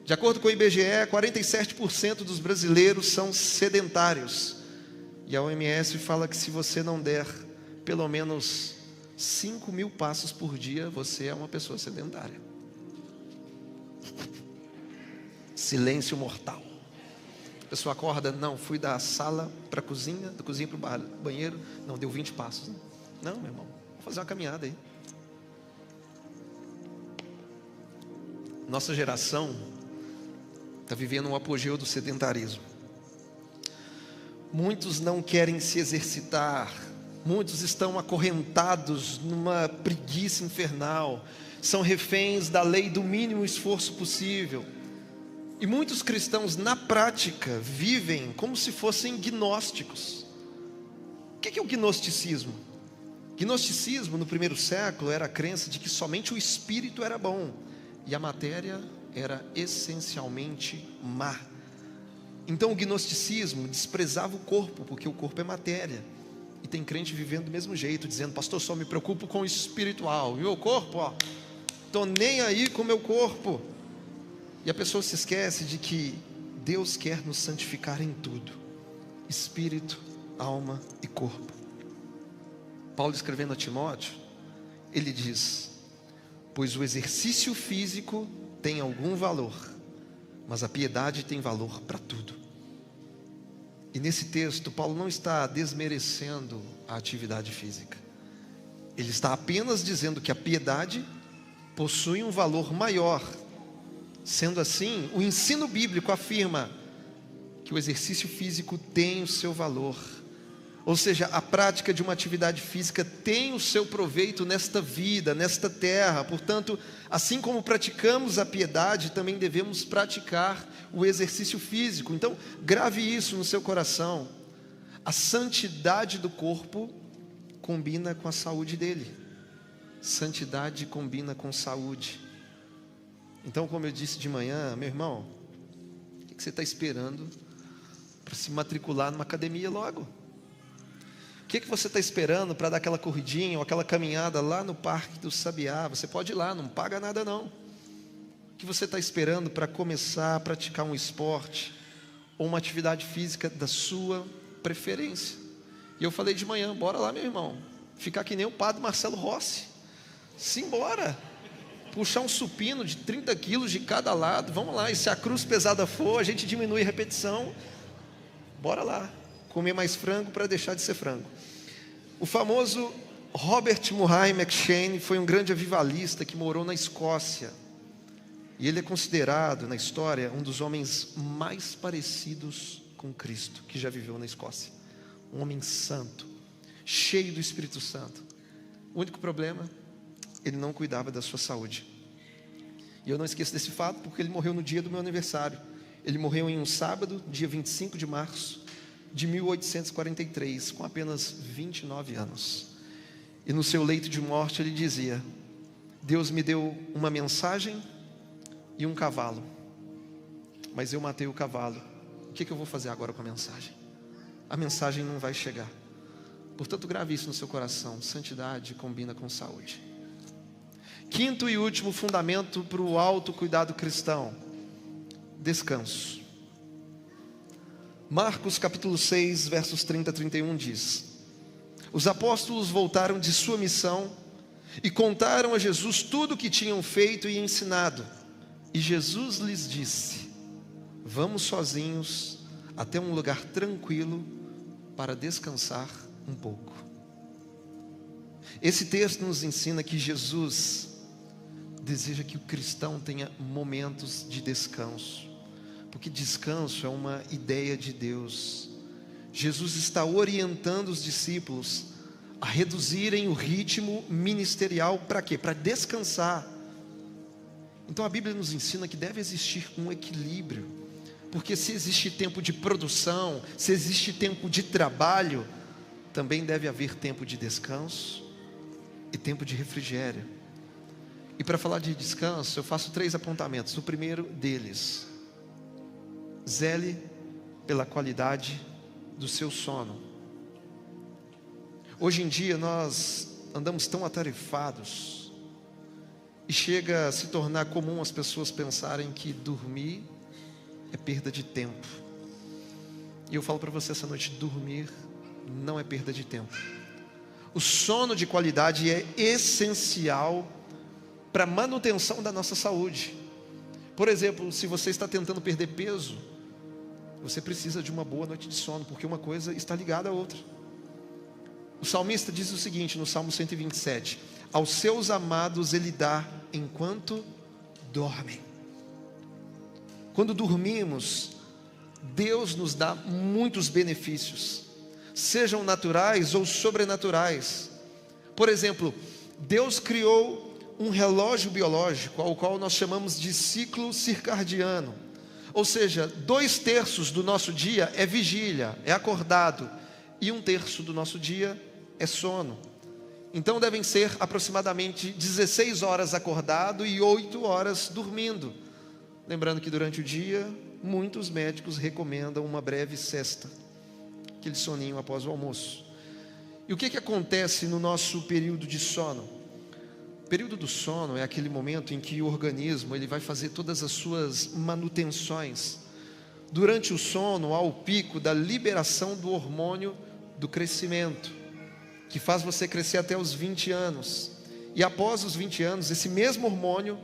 De acordo com o IBGE, 47% dos brasileiros são sedentários. E a OMS fala que se você não der pelo menos 5.000 passos por dia, você é uma pessoa sedentária. Silêncio mortal. A pessoa acorda: não, fui da sala para a cozinha, da cozinha para o banheiro, não, deu 20 passos. Não, meu irmão, vou fazer uma caminhada aí. Nossa geração está vivendo um apogeu do sedentarismo. Muitos não querem se exercitar, muitos estão acorrentados numa preguiça infernal, são reféns da lei do mínimo esforço possível. E muitos cristãos, na prática, vivem como se fossem gnósticos. O que é o gnosticismo? Gnosticismo, no primeiro século, era a crença de que somente o espírito era bom e a matéria era essencialmente má. Então o gnosticismo desprezava o corpo, porque o corpo é matéria. E tem crente vivendo do mesmo jeito, dizendo: pastor, só me preocupo com o espiritual, e o corpo, estou nem aí com o meu corpo. E a pessoa se esquece de que Deus quer nos santificar em tudo: espírito, alma e corpo. Paulo, escrevendo a Timóteo, ele diz: pois o exercício físico tem algum valor, mas a piedade tem valor para tudo. E nesse texto, Paulo não está desmerecendo a atividade física. Ele está apenas dizendo que a piedade possui um valor maior. Sendo assim, o ensino bíblico afirma que o exercício físico tem o seu valor. Ou seja, a prática de uma atividade física tem o seu proveito nesta vida, nesta terra. Portanto, assim como praticamos a piedade, também devemos praticar o exercício físico. Então, grave isso no seu coração. A santidade do corpo combina com a saúde dele. Santidade combina com saúde. Então, como eu disse de manhã, meu irmão, o que você está esperando para se matricular numa academia logo? O que você está esperando para dar aquela corridinha ou aquela caminhada lá no Parque do Sabiá? Você pode ir lá, não paga nada não. O que você está esperando para começar a praticar um esporte ou uma atividade física da sua preferência? E eu falei de manhã: bora lá, meu irmão, ficar que nem o padre Marcelo Rossi. Simbora, puxar um supino de 30 quilos de cada lado, vamos lá. E se a cruz pesada for, a gente diminui a repetição. Bora lá, comer mais frango para deixar de ser frango. O famoso Robert Murray McCheyne foi um grande avivalista que morou na Escócia. E ele é considerado, na história, um dos homens mais parecidos com Cristo que já viveu na Escócia. Um homem santo, cheio do Espírito Santo. O único problema: ele não cuidava da sua saúde. E eu não esqueço desse fato, porque ele morreu no dia do meu aniversário. Ele morreu em um sábado, dia 25 de março de 1843, com apenas 29 anos. E no seu leito de morte ele dizia: Deus me deu uma mensagem e um cavalo, mas eu matei o cavalo. O que eu vou fazer agora com a mensagem? A mensagem não vai chegar. Portanto, grave isso no seu coração: santidade combina com saúde. Quinto e último fundamento para o autocuidado cristão: descanso. Marcos capítulo 6, versos 30 a 31 diz: os apóstolos voltaram de sua missão e contaram a Jesus tudo o que tinham feito e ensinado. E Jesus lhes disse: vamos sozinhos até um lugar tranquilo para descansar um pouco. Esse texto nos ensina que Jesus deseja que o cristão tenha momentos de descanso, porque descanso é uma ideia de Deus. Jesus está orientando os discípulos a reduzirem o ritmo ministerial. Para quê? Para descansar. Então a Bíblia nos ensina que deve existir um equilíbrio, porque se existe tempo de produção, se existe tempo de trabalho, também deve haver tempo de descanso e tempo de refrigério. E para falar de descanso, eu faço 3 apontamentos. O primeiro deles: zele pela qualidade do seu sono. Hoje em dia nós andamos tão atarefados, e chega a se tornar comum as pessoas pensarem que dormir é perda de tempo. E eu falo para você essa noite: dormir não é perda de tempo. O sono de qualidade é essencial para a manutenção da nossa saúde. Por exemplo, se você está tentando perder peso, você precisa de uma boa noite de sono, porque uma coisa está ligada à outra. O salmista diz o seguinte no Salmo 127: aos seus amados ele dá enquanto dormem. quando dormimos, Deus nos dá muitos benefícios, sejam naturais ou sobrenaturais. Por exemplo, Deus criou um relógio biológico, ao qual nós chamamos de ciclo circadiano. Ou seja, 2/3 do nosso dia é vigília, é acordado, e 1/3 do nosso dia é sono. Então devem ser aproximadamente 16 horas acordado e 8 horas dormindo. Lembrando que durante o dia, muitos médicos recomendam uma breve sesta, aquele soninho após o almoço. E o que acontece no nosso período de sono? O período do sono é aquele momento em que o organismo ele vai fazer todas as suas manutenções. Durante o sono há o pico da liberação do hormônio do crescimento, que faz você crescer até os 20 anos. E após os 20 anos, esse mesmo hormônio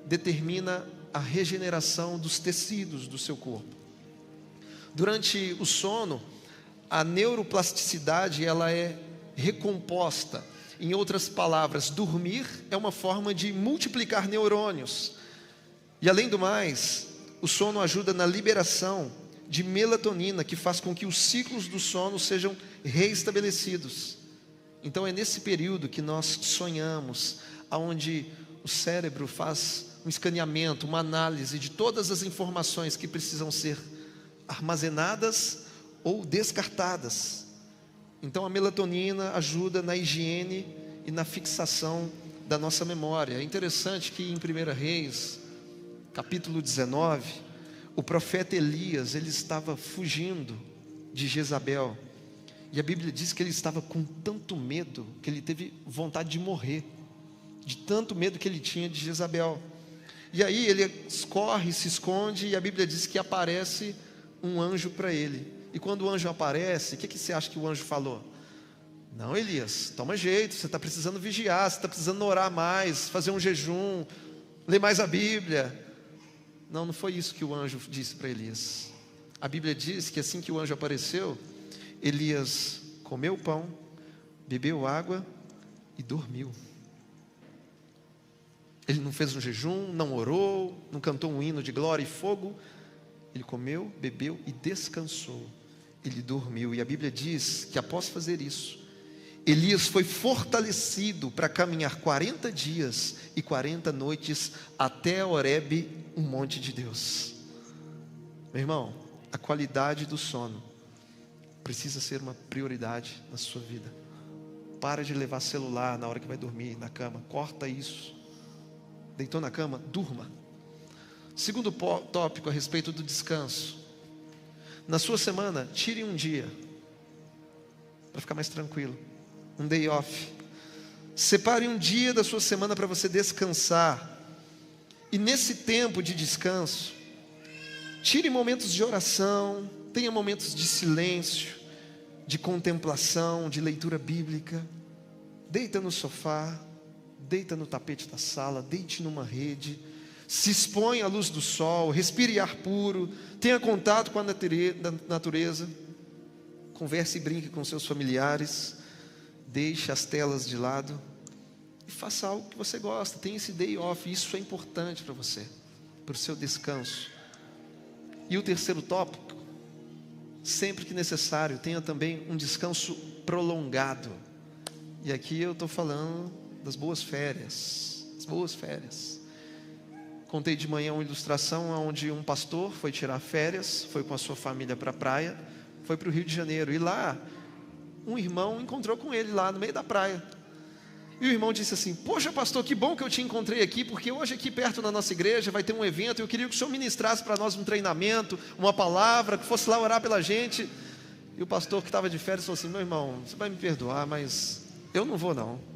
determina a regeneração dos tecidos do seu corpo. Durante o sono, a neuroplasticidade ela é recomposta. Em outras palavras, dormir é uma forma de multiplicar neurônios. E além do mais, o sono ajuda na liberação de melatonina, que faz com que os ciclos do sono sejam reestabelecidos. Então é nesse período que nós sonhamos, onde o cérebro faz um escaneamento, uma análise de todas as informações que precisam ser armazenadas ou descartadas. Então a melatonina ajuda na higiene e na fixação da nossa memória. É interessante que em 1 Reis, capítulo 19, o profeta Elias, ele estava fugindo de Jezabel. E a Bíblia diz que ele estava com tanto medo, que ele teve vontade de morrer, de tanto medo que ele tinha de Jezabel. E aí ele corre, se esconde, e a Bíblia diz que aparece um anjo para ele. E quando o anjo aparece, o que você acha que o anjo falou? Não, Elias, toma jeito, você está precisando vigiar, você está precisando orar mais, fazer um jejum, ler mais a Bíblia. Não, não foi isso que o anjo disse para Elias. A Bíblia diz que assim que o anjo apareceu, Elias comeu pão, bebeu água e dormiu. Ele não fez um jejum, não orou, não cantou um hino de glória e fogo. Ele comeu, bebeu e descansou. Ele dormiu. E a Bíblia diz que após fazer isso, Elias foi fortalecido para caminhar 40 dias e 40 noites até Horebe, um monte de Deus. Meu irmão, a qualidade do sono precisa ser uma prioridade na sua vida. Para de levar celular na hora que vai dormir na cama. Corta isso. Deitou na cama? Durma. Segundo tópico a respeito do descanso. Na sua semana, tire um dia para ficar mais tranquilo. Um day off. Separe um dia da sua semana para você descansar. E nesse tempo de descanso, tire momentos de oração, tenha momentos de silêncio, de contemplação, de leitura bíblica. Deita no sofá, deita no tapete da sala, deite numa rede, se expõe à luz do sol, respire ar puro, tenha contato com a natureza, converse e brinque com seus familiares, deixe as telas de lado e faça algo que você gosta. Tenha esse day off, isso é importante para você, para o seu descanso. E o terceiro tópico, sempre que necessário, tenha também um descanso prolongado. E aqui eu estou falando das boas férias, as boas férias. Contei de manhã uma ilustração onde um pastor foi tirar férias, foi com a sua família para a praia, foi para o Rio de Janeiro, e lá um irmão encontrou com ele lá no meio da praia. E o irmão disse assim: poxa pastor, que bom que eu te encontrei aqui, porque hoje aqui perto da nossa igreja vai ter um evento, e eu queria que o senhor ministrasse para nós um treinamento, uma palavra, que fosse lá orar pela gente. E o pastor que estava de férias falou assim: meu irmão, você vai me perdoar, mas eu não vou não.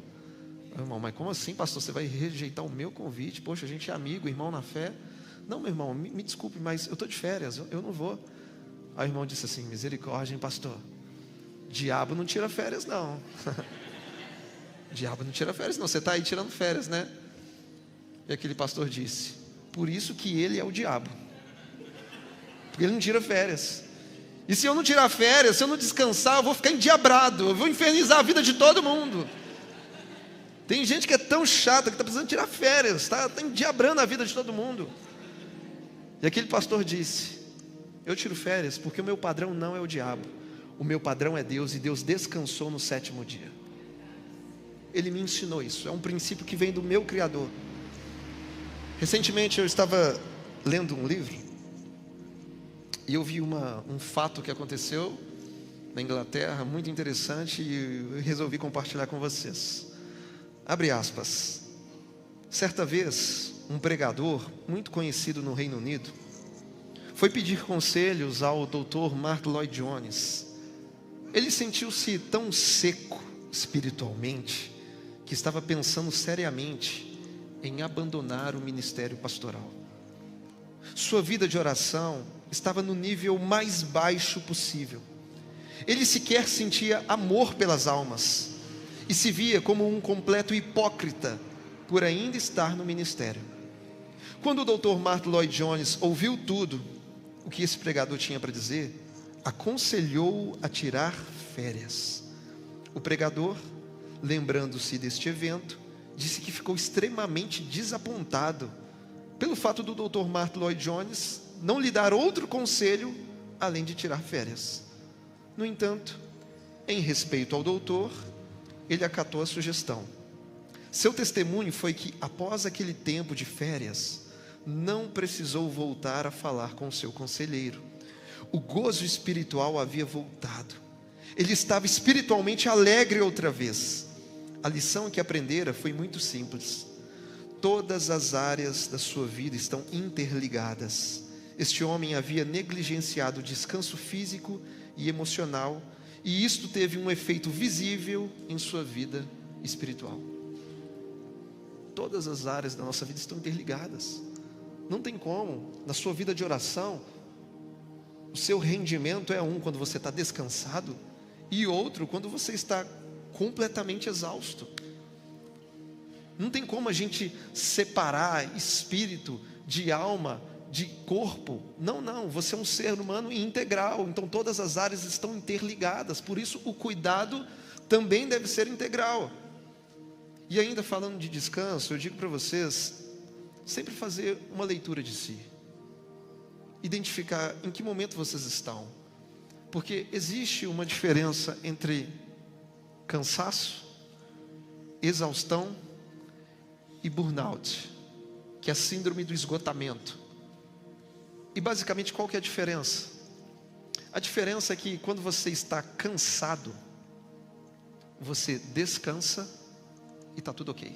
Meu irmão, mas como assim pastor, você vai rejeitar o meu convite? Poxa, a gente é amigo, irmão na fé. Não, meu irmão, me desculpe, mas eu estou de férias, eu não vou. Aí o irmão disse assim: misericórdia, hein, pastor, diabo não tira férias não. Diabo não tira férias não, você está aí tirando férias, né? E aquele pastor disse: por isso que ele é o diabo, porque ele não tira férias. E se eu não tirar férias, se eu não descansar, eu vou ficar endiabrado, eu vou infernizar a vida de todo mundo. Tem gente que é tão chata que está precisando tirar férias, está endiabrando a vida de todo mundo. E aquele pastor disse: eu tiro férias porque o meu padrão não é o diabo, o meu padrão é Deus, e Deus descansou no 7º dia. Ele me ensinou isso, é um princípio que vem do meu Criador. Recentemente eu estava lendo um livro e eu vi um fato que aconteceu na Inglaterra, muito interessante, e eu resolvi compartilhar com vocês. Abre aspas. Certa vez, um pregador muito conhecido no Reino Unido foi pedir conselhos ao Dr. Martyn Lloyd-Jones. Ele sentiu-se tão seco espiritualmente que estava pensando seriamente em abandonar o ministério pastoral. Sua vida de oração estava no nível mais baixo possível. Ele sequer sentia amor pelas almas e se via como um completo hipócrita por ainda estar no ministério. Quando o Dr. Martyn Lloyd-Jones ouviu tudo o que esse pregador tinha para dizer, aconselhou-o a tirar férias. O pregador, lembrando-se deste evento, disse que ficou extremamente desapontado pelo fato do Dr. Martyn Lloyd-Jones não lhe dar outro conselho além de tirar férias. No entanto, em respeito ao doutor, ele acatou a sugestão. Seu testemunho foi que, após aquele tempo de férias, não precisou voltar a falar com seu conselheiro. O gozo espiritual havia voltado. Ele estava espiritualmente alegre outra vez. A lição que aprendera foi muito simples. Todas as áreas da sua vida estão interligadas. Este homem havia negligenciado o descanso físico e emocional, e isto teve um efeito visível em sua vida espiritual. Todas as áreas da nossa vida estão interligadas. Não tem como, na sua vida de oração, o seu rendimento é um quando você está descansado, e outro quando você está completamente exausto. Não tem como a gente separar espírito de alma, de corpo. Não, você é um ser humano integral, então todas as áreas estão interligadas, por isso o cuidado também deve ser integral. E ainda falando de descanso, eu digo para vocês, sempre fazer uma leitura de si, identificar em que momento vocês estão, porque existe uma diferença entre cansaço, exaustão e burnout, que é a síndrome do esgotamento. E basicamente qual que é a diferença? A diferença é que quando você está cansado, você descansa e está tudo ok.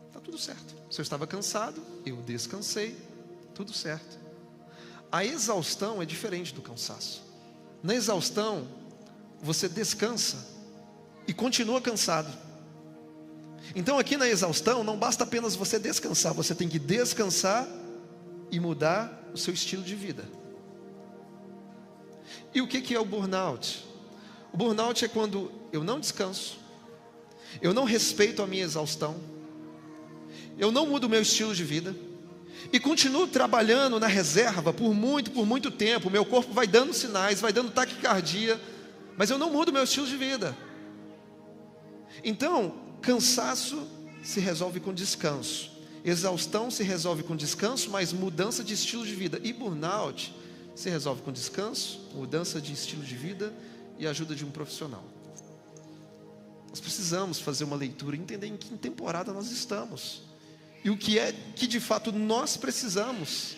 Está tudo certo. Se eu estava cansado, eu descansei, tudo certo. A exaustão é diferente do cansaço. Na exaustão, você descansa e continua cansado. Então aqui na exaustão, não basta apenas você descansar, você tem que descansar e mudar o seu estilo de vida. E o que é o burnout? O burnout é quando eu não descanso, eu não respeito a minha exaustão, eu não mudo o meu estilo de vida e continuo trabalhando na reserva por muito tempo. Meu corpo vai dando sinais, vai dando taquicardia, mas eu não mudo o meu estilo de vida. Então, cansaço se resolve com descanso, exaustão se resolve com descanso, mas mudança de estilo de vida. E burnout se resolve com descanso, mudança de estilo de vida e ajuda de um profissional. Nós precisamos fazer uma leitura, entender em que temporada nós estamos e o que é que de fato nós precisamos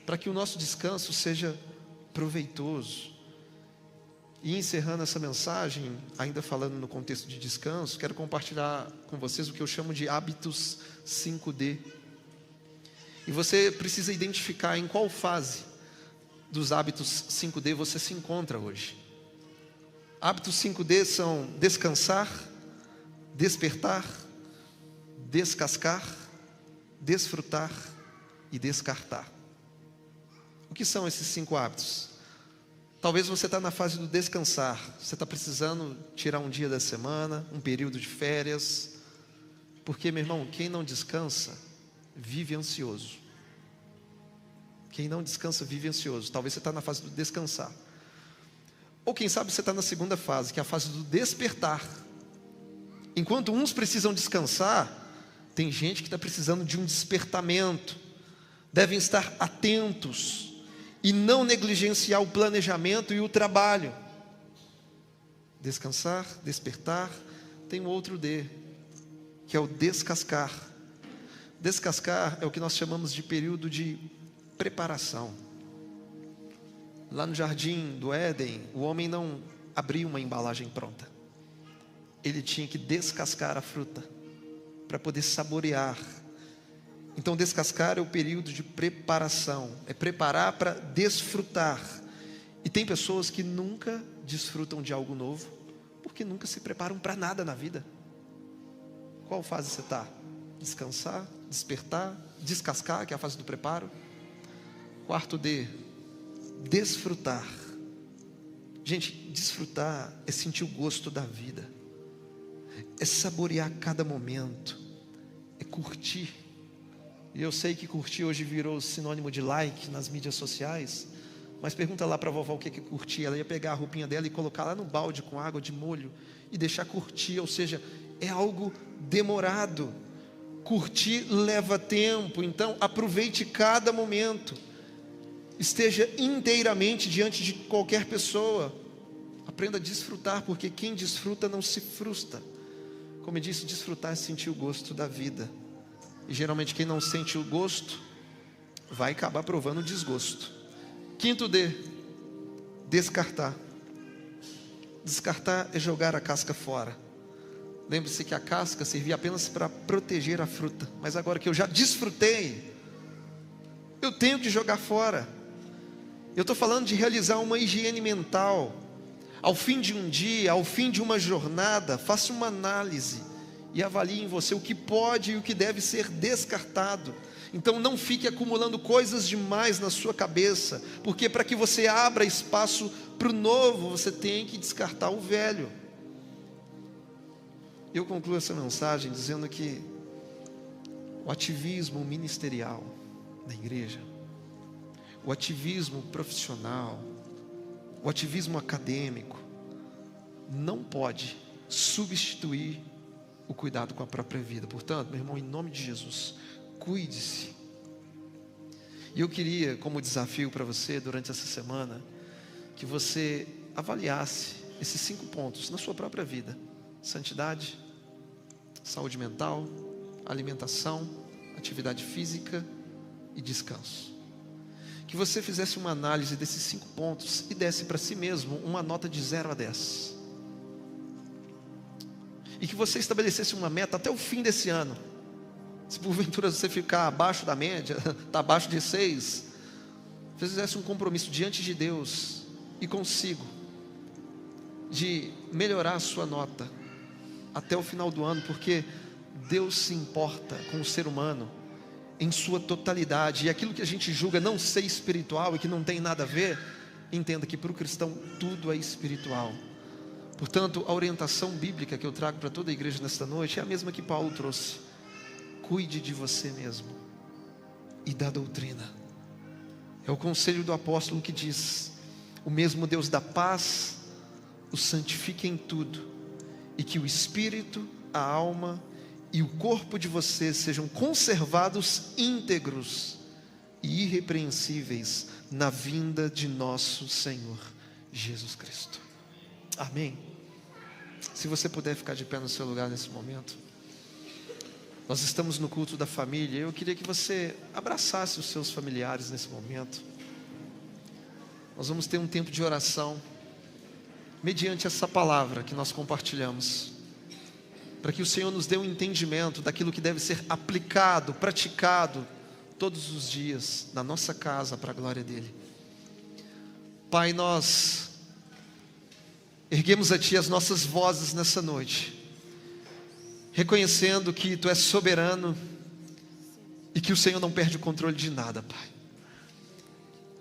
para que o nosso descanso seja proveitoso. E encerrando essa mensagem, ainda falando no contexto de descanso, quero compartilhar com vocês o que eu chamo de hábitos 5D. E você precisa identificar em qual fase dos hábitos 5D você se encontra hoje. Hábitos 5D são descansar, despertar, descascar, desfrutar e descartar. O que são esses 5 hábitos? Talvez você está na fase do descansar. Você está precisando tirar um dia da semana, um período de férias. Porque, meu irmão, quem não descansa, vive ansioso. Quem não descansa, vive ansioso. Talvez você está na fase do descansar. Ou quem sabe você está na segunda fase, que é a fase do despertar. Enquanto uns precisam descansar, tem gente que está precisando de um despertamento. devem estar atentos e não negligenciar o planejamento e o trabalho. Descansar, despertar, tem um outro D, que é o descascar. Descascar é o que nós chamamos de período de preparação. Lá no jardim do Éden, o homem não abria uma embalagem pronta. Ele tinha que descascar a fruta para poder saborear. Então descascar é o período de preparação, é preparar para desfrutar. E tem pessoas que nunca desfrutam de algo novo, porque nunca se preparam para nada na vida. Qual fase você está? Descansar, despertar, descascar, que é a fase do preparo. Quarto D, desfrutar. Gente, desfrutar é sentir o gosto da vida, é saborear cada momento, é curtir. E eu sei que curtir hoje virou sinônimo de like nas mídias sociais, mas pergunta lá para a vovó o que é curtir. Ela ia pegar a roupinha dela e colocar lá no balde com água de molho e deixar curtir, ou seja, é algo demorado. Curtir leva tempo, então aproveite cada momento. Esteja inteiramente diante de qualquer pessoa. Aprenda a desfrutar, porque quem desfruta não se frustra. Como eu disse, desfrutar é sentir o gosto da vida. E geralmente quem não sente o gosto vai acabar provando o desgosto. Quinto D, descartar. Descartar é jogar a casca fora. Lembre-se que a casca servia apenas para proteger a fruta, mas agora que eu já desfrutei, eu tenho que jogar fora. Eu estou falando de realizar uma higiene mental. Ao fim de um dia, ao fim de uma jornada, faça uma análise e avalie em você o que pode e o que deve ser descartado. Então não fique acumulando coisas demais na sua cabeça, porque para que você abra espaço para o novo, você tem que descartar o velho. Eu concluo essa mensagem dizendo que o ativismo ministerial na igreja, o ativismo profissional, o ativismo acadêmico, não pode substituir o cuidado com a própria vida. Portanto, meu irmão, em nome de Jesus, cuide-se. E eu queria, como desafio para você durante essa semana, que você avaliasse esses 5 pontos na sua própria vida: santidade, saúde mental, alimentação, atividade física e descanso. Que você fizesse uma análise desses 5 pontos e desse para si mesmo uma nota de 0 a 10. E que você estabelecesse uma meta até o fim desse ano. Se porventura você ficar abaixo da média, está abaixo de 6, você fizesse um compromisso diante de Deus e consigo, de melhorar a sua nota até o final do ano, porque Deus se importa com o ser humano em sua totalidade. E aquilo que a gente julga não ser espiritual e que não tem nada a ver, entenda que para o cristão tudo é espiritual. Portanto, a orientação bíblica que eu trago para toda a igreja nesta noite é a mesma que Paulo trouxe: cuide de você mesmo e da doutrina. É o conselho do apóstolo que diz: o mesmo Deus da paz o santifique em tudo, e que o espírito, a alma e o corpo de vocês sejam conservados íntegros e irrepreensíveis na vinda de nosso Senhor Jesus Cristo. Amém. Se você puder ficar de pé no seu lugar nesse momento. Nós estamos no culto da família. Eu queria que você abraçasse os seus familiares nesse momento. Nós vamos ter um tempo de oração mediante essa palavra que nós compartilhamos, para que o Senhor nos dê um entendimento daquilo que deve ser aplicado, praticado todos os dias na nossa casa para a glória dele. Pai, nós erguemos a Ti as nossas vozes nessa noite, reconhecendo que Tu és soberano e que o Senhor não perde o controle de nada, Pai.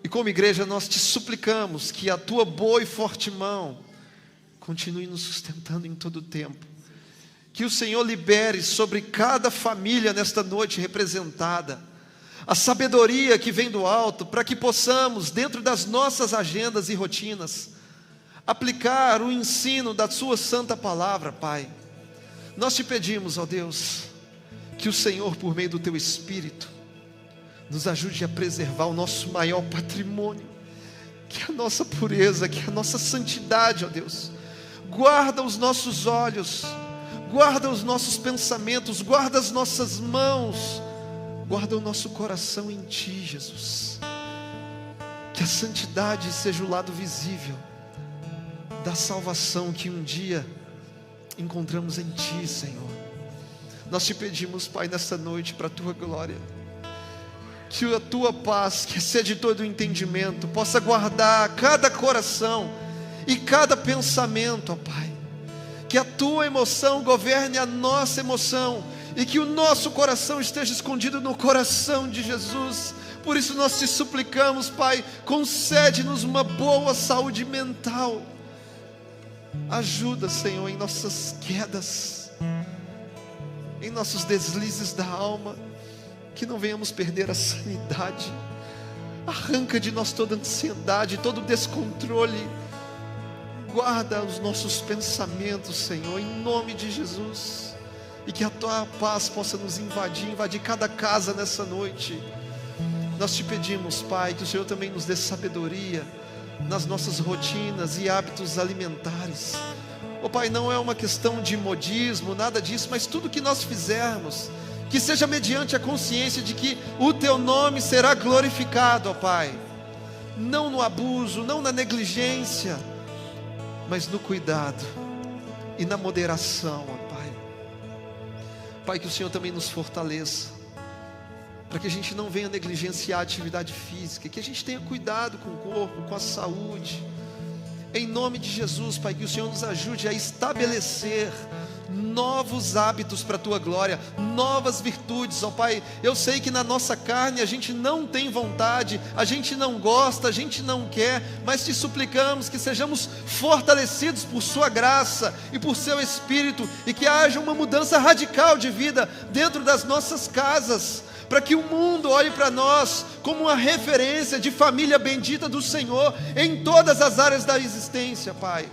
E como igreja nós Te suplicamos que a Tua boa e forte mão continue nos sustentando em todo o tempo. Que o Senhor libere sobre cada família nesta noite representada a sabedoria que vem do alto, para que possamos, dentro das nossas agendas e rotinas, aplicar o ensino da Sua santa palavra, Pai. Nós Te pedimos, ó Deus, que o Senhor, por meio do Teu Espírito, nos ajude a preservar o nosso maior patrimônio, que é a nossa pureza, que é a nossa santidade, ó Deus. Guarda os nossos olhos, guarda os nossos pensamentos, guarda as nossas mãos, guarda o nosso coração em Ti, Jesus. Que a santidade seja o lado visível da salvação que um dia encontramos em Ti, Senhor. Nós Te pedimos, Pai, nessa noite, para a Tua glória, que a Tua paz, que excede todo o entendimento, possa guardar cada coração e cada pensamento, ó Pai. Que a Tua emoção governe a nossa emoção, e que o nosso coração esteja escondido no coração de Jesus. Por isso nós Te suplicamos, Pai, concede-nos uma boa saúde mental. Ajuda, Senhor, em nossas quedas, em nossos deslizes da alma, que não venhamos perder a sanidade. Arranca de nós toda ansiedade, todo descontrole. Guarda os nossos pensamentos, Senhor, em nome de Jesus. E que a Tua paz possa nos invadir cada casa nessa noite. Nós Te pedimos, Pai, que o Senhor também nos dê sabedoria nas nossas rotinas e hábitos alimentares. Ó Pai, não é uma questão de modismo, nada disso, mas tudo que nós fizermos, que seja mediante a consciência de que o Teu nome será glorificado, ó Pai. Não no abuso, não na negligência, mas no cuidado e na moderação, ó Pai. Pai, que o Senhor também nos fortaleça, para que a gente não venha negligenciar a atividade física, que a gente tenha cuidado com o corpo, com a saúde. Em nome de Jesus, Pai, que o Senhor nos ajude a estabelecer novos hábitos para a Tua glória, novas virtudes, ó Pai. Eu sei que na nossa carne a gente não tem vontade, a gente não gosta, a gente não quer, mas Te suplicamos que sejamos fortalecidos por Sua graça e por Seu Espírito, e que haja uma mudança radical de vida dentro das nossas casas, para que o mundo olhe para nós como uma referência de família bendita do Senhor em todas as áreas da existência, Pai.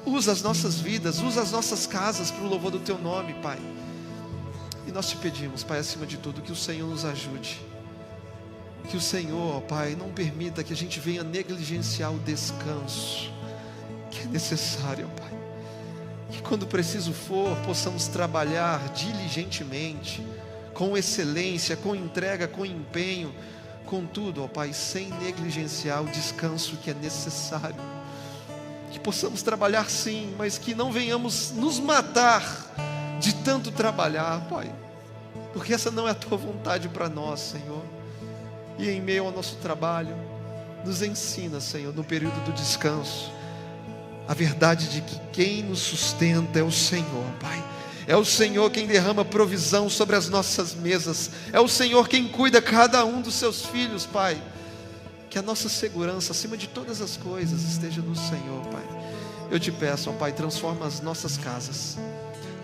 Usa as nossas vidas, usa as nossas casas para o louvor do Teu nome, Pai. E nós Te pedimos, Pai, acima de tudo, que o Senhor nos ajude. Que o Senhor, ó Pai, não permita que a gente venha negligenciar o descanso que é necessário, ó Pai. Que quando preciso for, possamos trabalhar diligentemente, com excelência, com entrega, com empenho, contudo, ó Pai, sem negligenciar o descanso que é necessário. Que possamos trabalhar sim, mas que não venhamos nos matar de tanto trabalhar, Pai, porque essa não é a Tua vontade para nós, Senhor. E em meio ao nosso trabalho, nos ensina, Senhor, no período do descanso, a verdade de que quem nos sustenta é o Senhor, Pai. É o Senhor quem derrama provisão sobre as nossas mesas. É o Senhor quem cuida cada um dos Seus filhos, Pai. Que a nossa segurança, acima de todas as coisas, esteja no Senhor, Pai. Eu Te peço, ó Pai, transforma as nossas casas,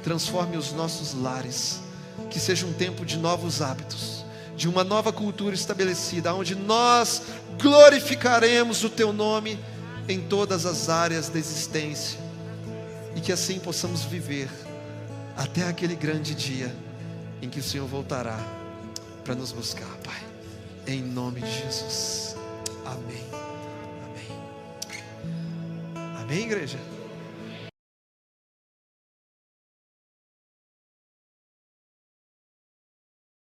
transforme os nossos lares, que seja um tempo de novos hábitos, de uma nova cultura estabelecida, onde nós glorificaremos o Teu nome em todas as áreas da existência, e que assim possamos viver até aquele grande dia em que o Senhor voltará para nos buscar, Pai. Em nome de Jesus. Amém. Amém. Amém, igreja?